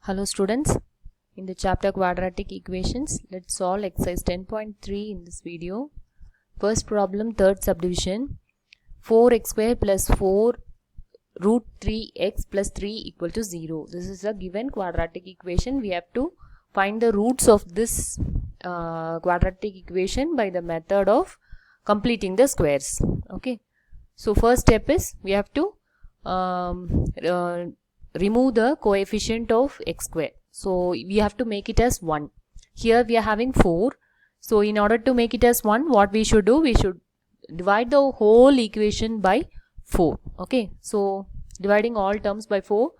Hello students, in the chapter quadratic equations, let's solve exercise 10.3 in this video. First problem, third subdivision, 4x square plus 4 root 3x plus 3 equal to 0. This is a given quadratic equation. We have to find the roots of this quadratic equation by the method of completing the squares. Okay, so first step is we have to remove the coefficient of x square. So we have to make it as 1. Here we are having 4. So in order to make it as 1, what we should do? We should divide the whole equation by 4. Okay. So dividing all terms by 4,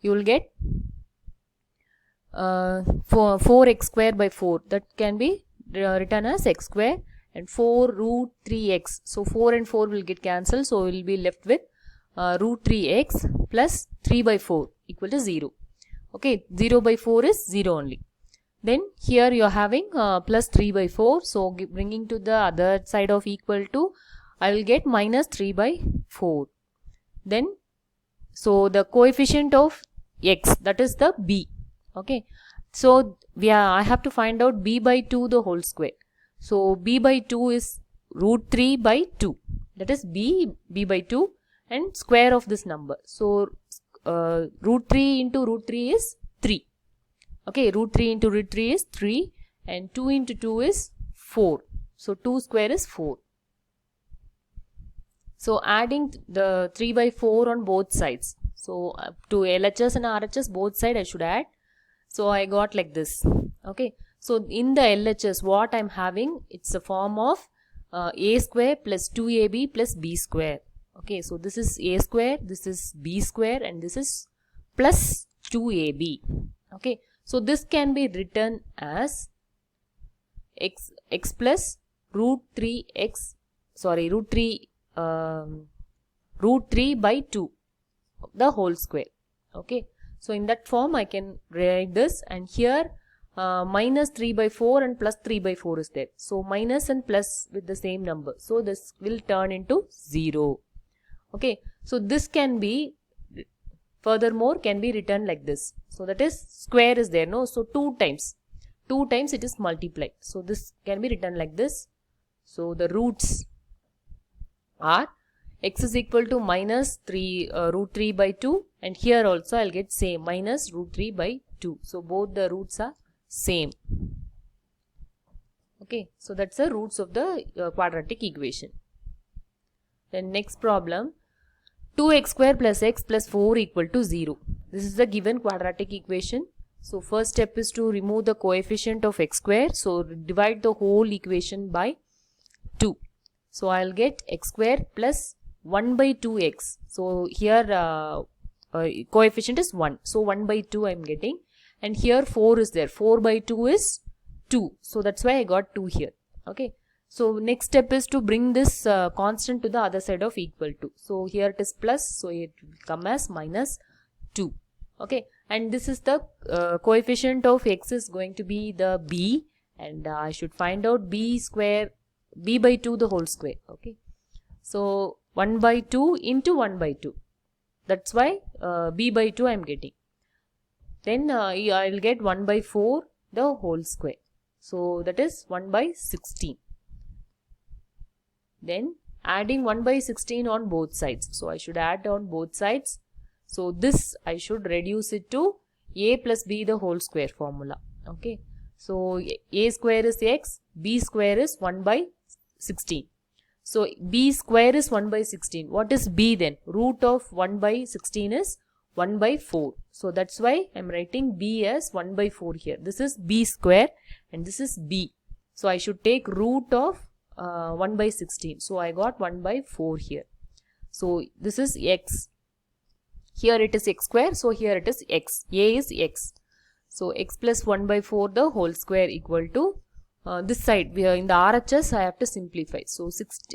you will get 4x square by 4. That can be written as x square, and 4 root 3x. So 4 and 4 will get cancelled. So we will be left with root 3x plus 3 by 4 equal to 0. Okay, 0 by 4 is 0 only. Then here you are having plus 3 by 4. So bringing to the other side of equal to, I will get minus 3 by 4. Then, so the coefficient of x, that is the b. Okay, so I have to find out b by 2 the whole square. So b by 2 is root 3 by 2. That is b by 2. And square of this number. So root 3 into root 3 is 3. Okay, root 3 into root 3 is 3, and 2 into 2 is 4. So 2 square is 4. So adding the 3 by 4 on both sides. So to LHS and RHS both sides I should add. So I got like this. Okay, so in the LHS what I am having, it's a form of a square plus 2ab plus b square. Okay, so this is a square, this is b square, and this is plus 2ab. Okay, so this can be written as x plus root 3 by 2 the whole square. Okay, so in that form I can write this, and here minus 3 by 4 and plus 3 by 4 is there. So minus and plus with the same number. So this will turn into 0. Okay, so this can be furthermore can be written like this. So that is square is there, no? So 2 times it is multiplied. So this can be written like this. So the roots are x is equal to minus 3 root 3 by 2, and here also I'll get same minus root 3 by 2. So both the roots are same. Okay, so that's the roots of the quadratic equation. Then next problem, 2x square plus x plus 4 equal to 0. This is the given quadratic equation. So first step is to remove the coefficient of x square. So divide the whole equation by 2. So I'll get x square plus 1 by 2x. So here coefficient is 1. So 1 by 2 I'm getting. And here 4 is there. 4 by 2 is 2. So that's why I got 2 here. Okay. So next step is to bring this constant to the other side of equal to. So here it is plus, so it will come as minus 2. Okay, and this is the coefficient of x is going to be the b, and I should find out b by 2 the whole square. Okay, so 1 by 2 into 1 by 2. That's why b by 2 I am getting. Then I will get 1 by 4 the whole square. So that is 1 by 16. Then adding 1 by 16 on both sides. So I should add on both sides. So this I should reduce it to a plus b the whole square formula. Okay. So a square is x, b square is 1 by 16. So b square is 1 by 16. What is b then? Root of 1 by 16 is 1 by 4. So that's why I am writing b as 1 by 4 here. This is b square and this is b. So I should take root of 1 by 16. So I got 1 by 4 here. So this is x. Here it is x square. So here it is x. A is x. So x plus 1 by 4 the whole square equal to this side. We are in the RHS I have to simplify. So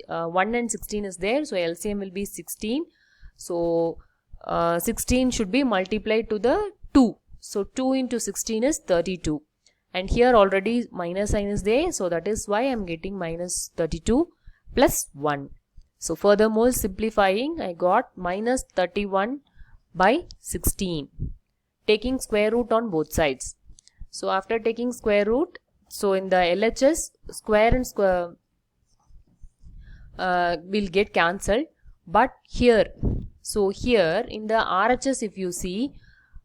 1 and 16 is there. So LCM will be 16. So 16 should be multiplied to the 2. So 2 into 16 is 32. And here already minus sign is there. So that is why I am getting minus 32 plus 1. So furthermore simplifying, I got minus 31 by 16. taking square root on both sides. So after taking square root, so in the LHS, square and square will get cancelled. But here, so here in the RHS, if you see,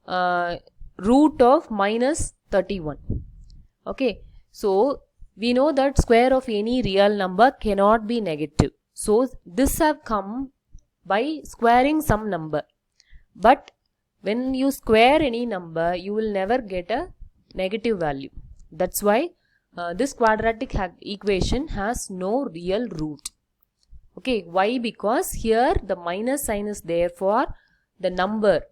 root of minus 31. Okay, so we know that square of any real number cannot be negative. So this have come by squaring some number. But when you square any number, you will never get a negative value. That's why this quadratic equation has no real root. Okay, why? Because here the minus sign is there for the number.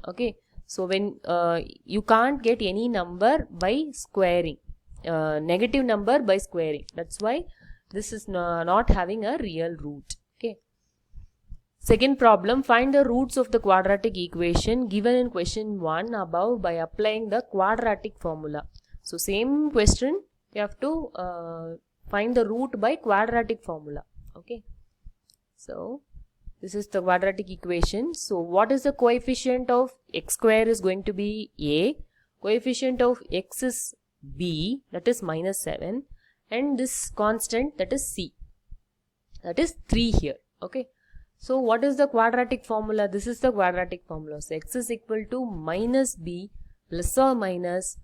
Okay, so when you can't get any number by squaring, negative number by squaring. That's why this is not having a real root. Okay. Second problem, find the roots of the quadratic equation given in question 1 above by applying the quadratic formula. So same question, you have to find the root by quadratic formula. Okay. So this is the quadratic equation. So what is the coefficient of x square is going to be a, coefficient of x is b, that is minus 7, and this constant, that is c, that is 3 here. Okay. So what is the quadratic formula? This is the quadratic formula. So x is equal to minus b plus or minus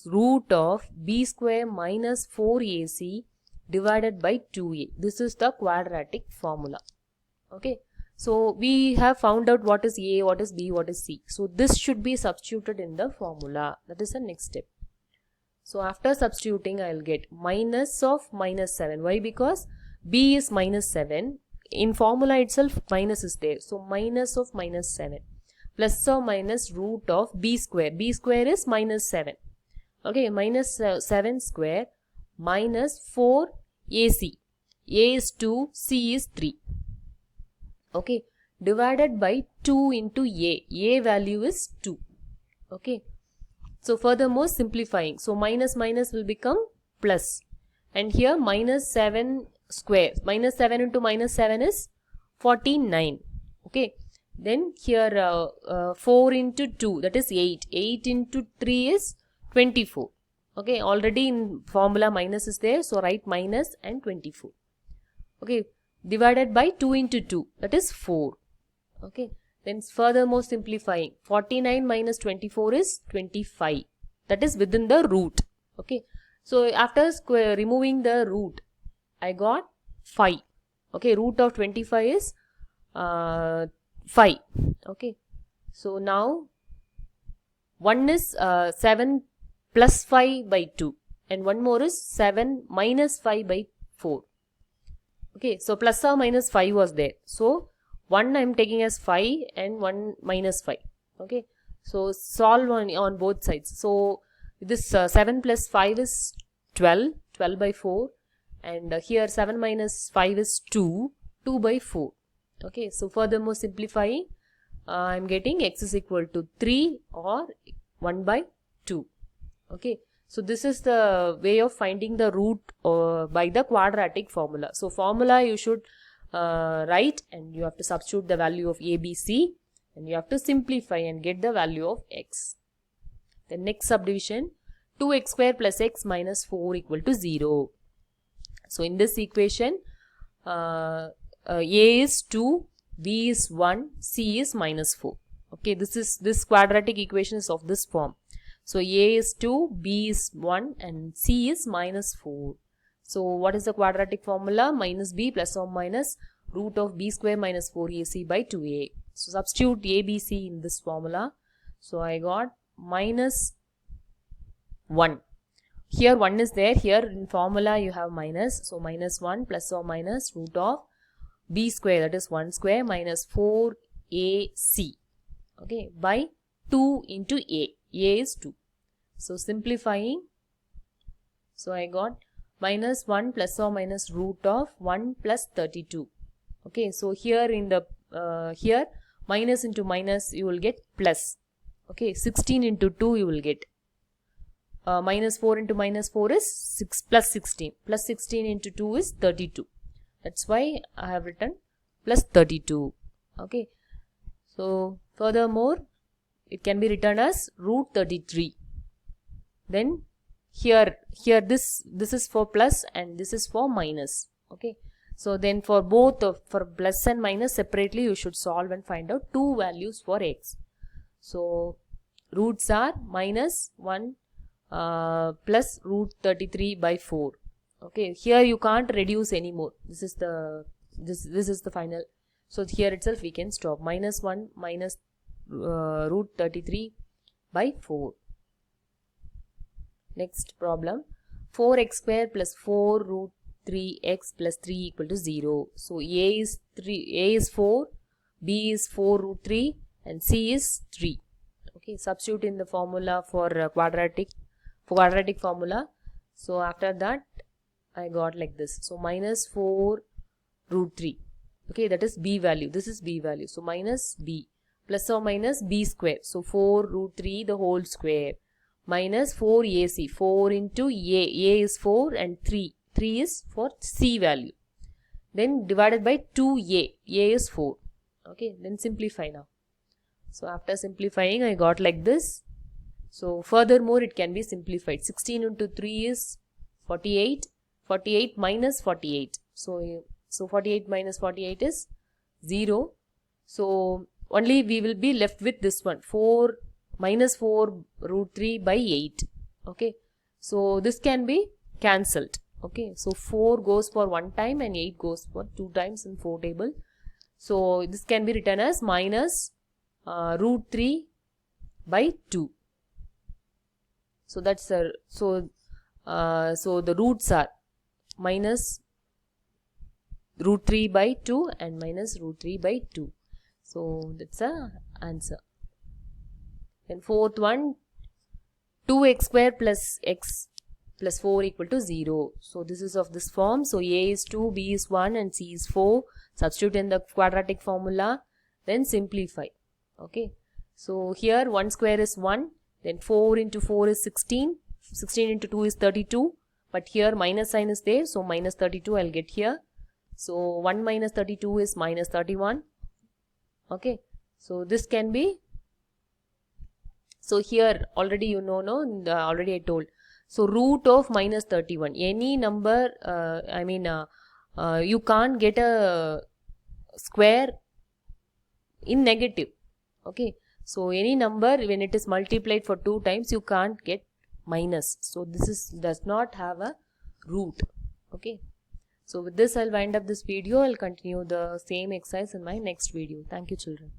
root of b square minus 4ac divided by 2a. This is the quadratic formula. Okay. So we have found out what is a, what is b, what is c. So this should be substituted in the formula. That is the next step. So after substituting, I will get minus of minus 7. Why? Because b is minus 7. In formula itself, minus is there. So minus of minus 7 plus or minus root of b square. B square is minus 7. Okay, minus 7 square minus 4 ac. A is 2, c is 3. Okay, divided by 2 into a. A value is 2. Okay. So furthermore simplifying. So minus minus will become plus. And here minus 7 square. Minus 7 into minus 7 is 49. Okay. Then here 4 into 2, that is 8. 8 into 3 is 24. Okay. Already in formula minus is there. So write minus and 24. Okay. Divided by 2 into 2, that is 4. Okay. Then furthermore simplifying. 49 minus 24 is 25. That is within the root. Okay. So after removing the root, I got 5. Okay. Root of 25 is 5. Okay. So now 1 is 7 plus 5 by 2. And one more is 7 minus 5 by 4. Okay. So plus or minus 5 was there. So 1 I am taking as 5 and 1 minus 5. Okay. So solve on both sides. So this 7 plus 5 is 12. 12 by 4. And here 7 minus 5 is 2. 2 by 4. Okay. So furthermore simplifying, I am getting x is equal to 3 or 1 by 2. Okay. So this is the way of finding the root by the quadratic formula. So formula you should write, and you have to substitute the value of a, b, c, and you have to simplify and get the value of x. The next subdivision, 2x square plus x minus 4 equal to 0. So in this equation, a is 2, b is 1, c is minus 4. Okay, this quadratic equation is of this form. So a is 2, b is 1, and c is minus 4. So what is the quadratic formula? Minus b plus or minus root of b square minus 4ac by 2a. So substitute a, b, c in this formula. So I got minus 1. Here 1 is there. Here in formula you have minus. So minus 1 plus or minus root of b square, that is 1 square minus 4ac. Okay, by 2 into a. A is 2. So simplifying. So I got minus 1 plus or minus root of 1 plus 32. Okay, so here in the here minus into minus you will get plus. Okay, 16 into 2 you will get. Minus 4 into minus 4 is 6 plus 16. Plus 16 into 2 is 32. That's why I have written plus 32. Okay. So furthermore, it can be written as root 33. Then here this is for plus and this is for minus. Okay, so then for both for plus and minus separately you should solve and find out two values for x. So roots are minus 1 plus root 33 by 4. Okay, here you can't reduce anymore. This is the final. So here itself we can stop. Minus 1 minus root 33 by 4. Next problem, 4x square plus 4 root 3x plus 3 equal to 0. So a is 4, b is 4 root 3 and c is 3. Okay, substitute in the formula for quadratic formula. So after that I got like this. So minus 4 root 3. Okay, that is b value. This is b value. So minus b plus or minus b square. So 4 root 3 the whole square minus 4 ac. 4 into a is 4 and 3 is for c value. Then divided by 2a. a is 4. Okay, then simplify now. So after simplifying I got like this. So furthermore it can be simplified. 16 into 3 is 48. 48 minus 48. So 48 minus 48 is 0. So only we will be left with this one. 4 minus 4 root 3 by 8. Okay. So this can be cancelled. Okay. So 4 goes for 1 time and 8 goes for 2 times in 4 table. So this can be written as minus root 3 by 2. So that's so the roots are minus root 3 by 2 and minus root 3 by 2. So that's the answer. Then fourth one, 2x square plus x plus 4 equal to 0. So this is of this form. So a is 2, b is 1 and c is 4. Substitute in the quadratic formula. Then simplify. Okay. So here 1 square is 1. Then 4 into 4 is 16. 16 into 2 is 32. But here minus sign is there. So minus 32 I'll get here. So 1 minus 32 is minus 31. Okay. So this can be. So here already you know, already I told. So root of minus 31. Any number, you can't get a square in negative. Okay. So any number when it is multiplied for 2 times you can't get minus. So this does not have a root. Okay. So with this I'll wind up this video. I'll continue the same exercise in my next video. Thank you children.